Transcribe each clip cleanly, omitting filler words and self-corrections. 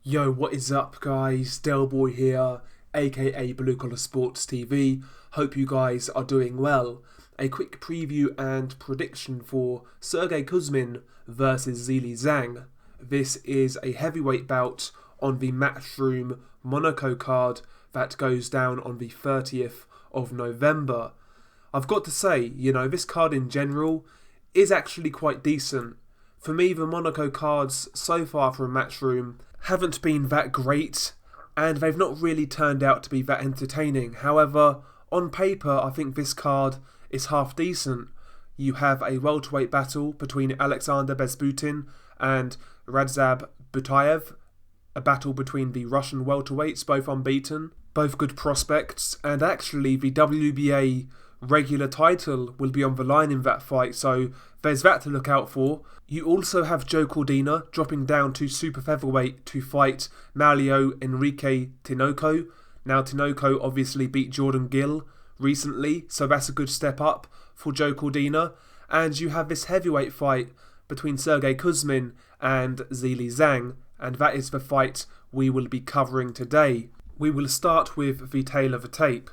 Yo, what is up guys? Delboy here, aka Blue Collar Sports TV. Hope you guys are doing well. A quick preview and prediction for Sergey Kuzmin versus Zhilei Zhang. This is a heavyweight bout on the Matchroom Monaco card that goes down on the 30th of November. I've got to say, this card in general is actually quite decent. For me, the Monaco cards so far from Matchroom haven't been that great, and they've not really turned out to be that entertaining. However, on paper, I think this card is half decent. You have a welterweight battle between Alexander Bezbutin and Radzab Butayev, a battle between the Russian welterweights, both unbeaten, both good prospects, and actually the WBA regular title will be on the line in that fight, so there's that to look out for. You also have Joe Cordina dropping down to super featherweight to fight Mario Enrique Tinoco. Now Tinoco obviously beat Jordan Gill recently, so that's a good step up for Joe Cordina. And you have this heavyweight fight between Sergey Kuzmin and Zhilei Zhang, and that is the fight we will be covering today. We will start with the tail of the tape.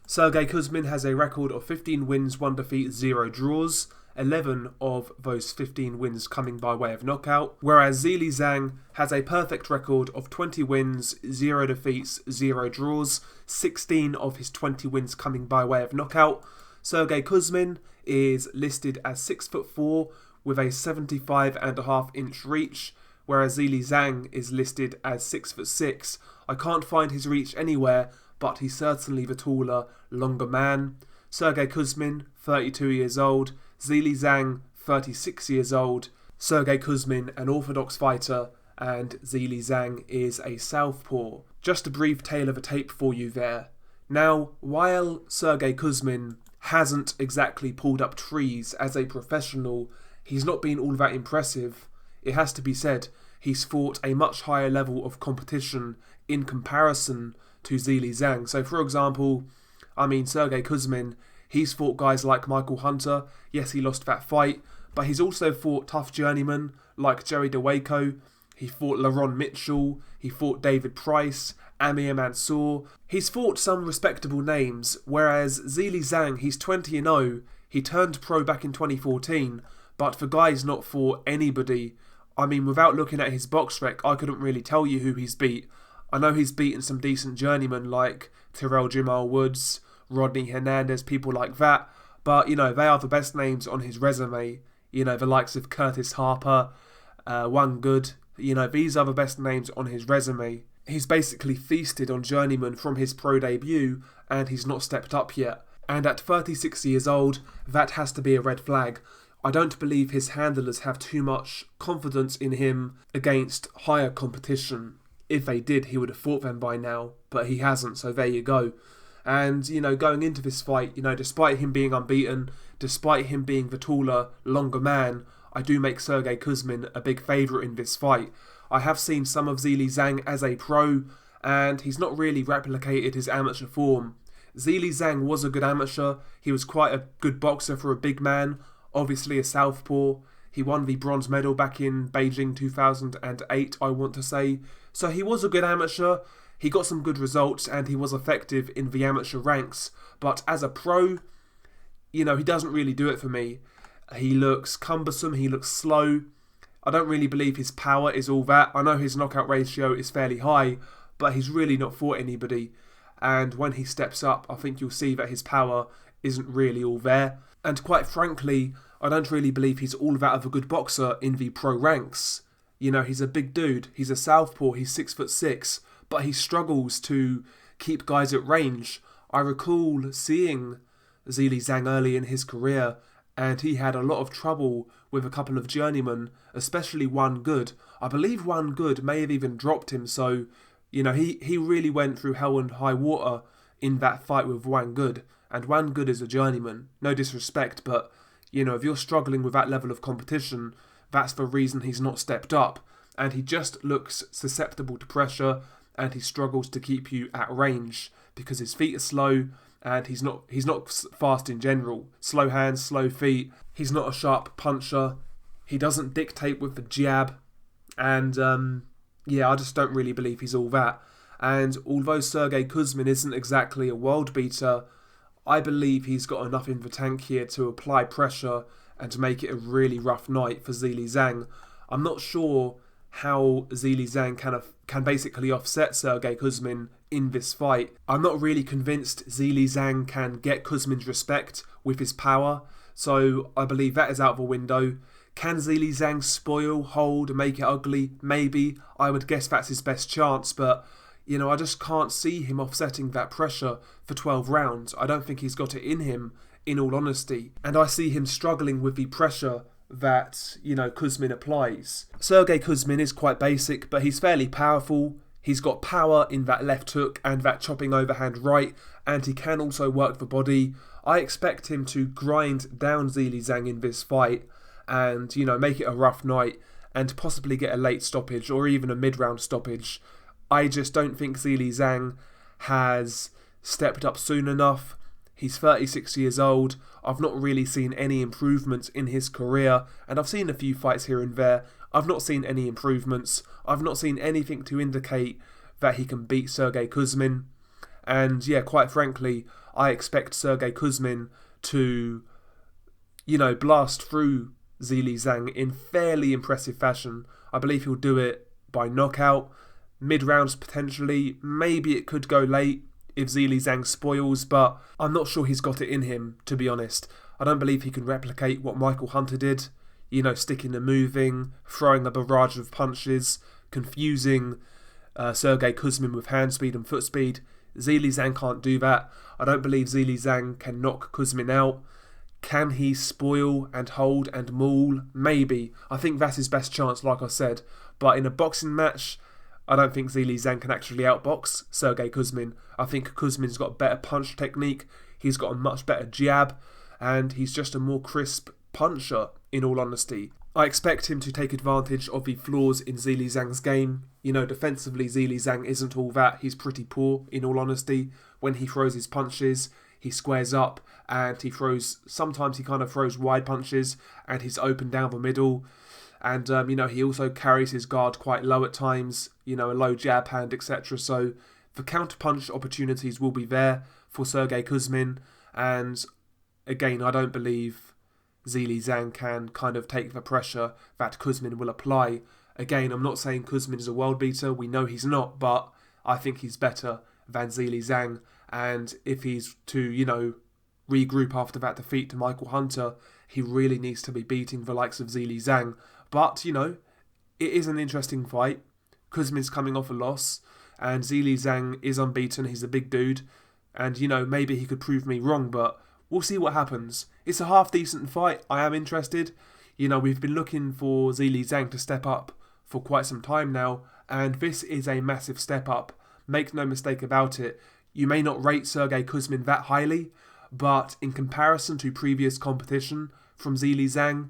Sergey Kuzmin has a record of 15 wins, 1 defeat, 0 draws. 11 of those 15 wins coming by way of knockout, whereas Zhilei Zhang has a perfect record of 20 wins, 0 defeats, 0 draws, 16 of his 20 wins coming by way of knockout. Sergey Kuzmin is listed as 6'4" with a 75.5-inch reach, whereas Zhilei Zhang is listed as 6'6". I can't find his reach anywhere, but he's certainly the taller, longer man. Sergey Kuzmin, 32 years old. Zhilei Zhang, 36 years old. Sergey Kuzmin, an orthodox fighter, and Zhilei Zhang is a southpaw. Just a brief tale of a tape for you there. Now, while Sergey Kuzmin hasn't exactly pulled up trees as a professional, he's not been all that impressive. It has to be said, he's fought a much higher level of competition in comparison to Zhilei Zhang. So, for example, Sergey Kuzmin, he's fought guys like Michael Hunter. Yes, he lost that fight, but he's also fought tough journeymen like Jerry DeWaco. He fought Laron Mitchell. He fought David Price, Amir Mansour. He's fought some respectable names, whereas Zhilei Zhang, he's 20-0. He turned pro back in 2014, but the guy's not fought anybody. Without looking at his box rec, I couldn't really tell you who he's beat. I know he's beaten some decent journeymen like Terrell Jamal Woods, Rodney Hernandez, people like that. But, they are the best names on his resume. The likes of Curtis Harper, One Good. These are the best names on his resume. He's basically feasted on journeymen from his pro debut, and he's not stepped up yet. And at 36 years old, that has to be a red flag. I don't believe his handlers have too much confidence in him against higher competition. If they did, he would have fought them by now, but he hasn't, so there you go. And, going into this fight, despite him being unbeaten, despite him being the taller, longer man, I do make Sergey Kuzmin a big favourite in this fight. I have seen some of Zhilei Zhang as a pro, and he's not really replicated his amateur form. Zhilei Zhang was a good amateur. He was quite a good boxer for a big man, obviously a southpaw. He won the bronze medal back in Beijing 2008, I want to say. So he was a good amateur. He got some good results and he was effective in the amateur ranks. But as a pro, he doesn't really do it for me. He looks cumbersome, he looks slow. I don't really believe his power is all that. I know his knockout ratio is fairly high, but he's really not fought anybody. And when he steps up, I think you'll see that his power isn't really all there. And quite frankly, I don't really believe he's all that of a good boxer in the pro ranks. He's a big dude. He's a southpaw. He's 6'6", but he struggles to keep guys at range. I recall seeing Zhilei Zhang early in his career, and he had a lot of trouble with a couple of journeymen, especially One Good. I believe One Good may have even dropped him, so, he really went through hell and high water in that fight with One Good. And One Good is a journeyman. No disrespect, but, if you're struggling with that level of competition, that's the reason he's not stepped up. And he just looks susceptible to pressure, and he struggles to keep you at range because his feet are slow and he's not fast in general. Slow hands, slow feet. He's not a sharp puncher. He doesn't dictate with the jab, and yeah, I just don't really believe he's all that. And although Sergey Kuzmin isn't exactly a world beater, I believe he's got enough in the tank here to apply pressure and to make it a really rough night for Zhilei Zhang. I'm not sure how Zhilei Zhang can basically offset Sergey Kuzmin in this fight. I'm not really convinced Zhilei Zhang can get Kuzmin's respect with his power, so I believe that is out the window. Can Zhilei Zhang spoil, hold, make it ugly? Maybe. I would guess that's his best chance, but I just can't see him offsetting that pressure for 12 rounds. I don't think he's got it in him, in all honesty. And I see him struggling with the pressure that, Kuzmin applies. Sergey Kuzmin is quite basic, but he's fairly powerful. He's got power in that left hook and that chopping overhand right, and he can also work the body. I expect him to grind down Zhilei Zhang in this fight and, make it a rough night and possibly get a late stoppage or even a mid-round stoppage. I just don't think Zhilei Zhang has stepped up soon enough. He's 36 years old. I've not really seen any improvements in his career, and I've seen a few fights here and there. I've not seen any improvements. I've not seen anything to indicate that he can beat Sergey Kuzmin. And yeah, quite frankly, I expect Sergey Kuzmin to, blast through Zhilei Zhang in fairly impressive fashion. I believe he'll do it by knockout. Mid-rounds potentially, maybe it could go late if Zhilei Zhang spoils, but I'm not sure he's got it in him, to be honest. I don't believe he can replicate what Michael Hunter did, sticking and moving, throwing a barrage of punches, confusing Sergey Kuzmin with hand speed and foot speed. Zhilei Zhang can't do that. I don't believe Zhilei Zhang can knock Kuzmin out. Can he spoil and hold and maul? Maybe. I think that's his best chance, like I said. But in a boxing match, I don't think Zhilei Zhang can actually outbox Sergey Kuzmin. I think Kuzmin's got better punch technique, he's got a much better jab, and he's just a more crisp puncher, in all honesty. I expect him to take advantage of the flaws in Zhilei Zhang's game. Defensively, Zhilei Zhang isn't all that. He's pretty poor, in all honesty. When he throws his punches, he squares up, and sometimes he kind of throws wide punches, and he's open down the middle. And, he also carries his guard quite low at times, a low jab hand, etc. So the counter-punch opportunities will be there for Sergey Kuzmin. And, again, I don't believe Zhilei Zhang can kind of take the pressure that Kuzmin will apply. Again, I'm not saying Kuzmin is a world beater. We know he's not, but I think he's better than Zhilei Zhang. And if he's to, regroup after that defeat to Michael Hunter, he really needs to be beating the likes of Zhilei Zhang. But, it is an interesting fight. Kuzmin's coming off a loss, and Zhilei Zhang is unbeaten. He's a big dude, and, maybe he could prove me wrong, but we'll see what happens. It's a half-decent fight. I am interested. We've been looking for Zhilei Zhang to step up for quite some time now, and this is a massive step up. Make no mistake about it. You may not rate Sergey Kuzmin that highly, but in comparison to previous competition from Zhilei Zhang,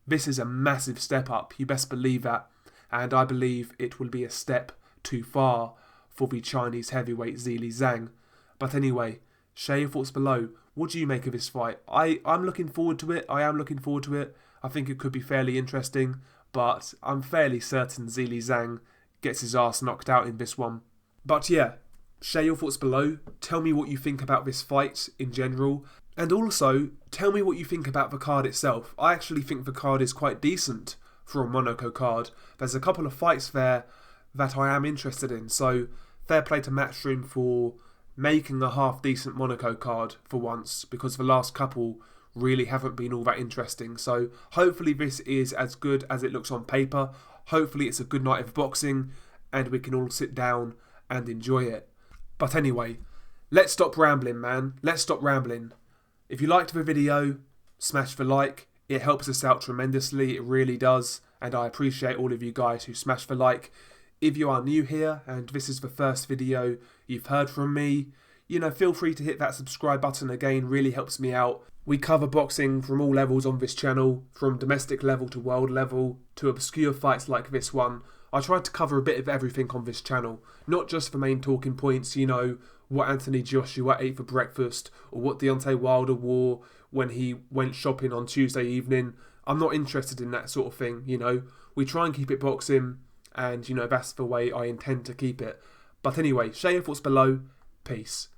this is a massive step up, you best believe that, and I believe it will be a step too far for the Chinese heavyweight Zhilei Zhang. But anyway, share your thoughts below. What do you make of this fight? I'm looking forward to it. I am looking forward to it. I think it could be fairly interesting, but I'm fairly certain Zhilei Zhang gets his ass knocked out in this one. But yeah, share your thoughts below. Tell me what you think about this fight in general. And also, tell me what you think about the card itself. I actually think the card is quite decent for a Monaco card. There's a couple of fights there that I am interested in. So, fair play to Matchroom for making a half-decent Monaco card for once, because the last couple really haven't been all that interesting. So, hopefully this is as good as it looks on paper. Hopefully it's a good night of boxing, and we can all sit down and enjoy it. But anyway, let's stop rambling, man. Let's stop rambling. If you liked the video, smash the like. It helps us out tremendously, it really does. And I appreciate all of you guys who smash the like. If you are new here and this is the first video you've heard from me, feel free to hit that subscribe button again, really helps me out. We cover boxing from all levels on this channel, from domestic level to world level, to obscure fights like this one. I tried to cover a bit of everything on this channel, not just the main talking points, what Anthony Joshua ate for breakfast, or what Deontay Wilder wore when he went shopping on Tuesday evening. I'm not interested in that sort of thing, We try and keep it boxing, and that's the way I intend to keep it. But anyway, share your thoughts below. Peace.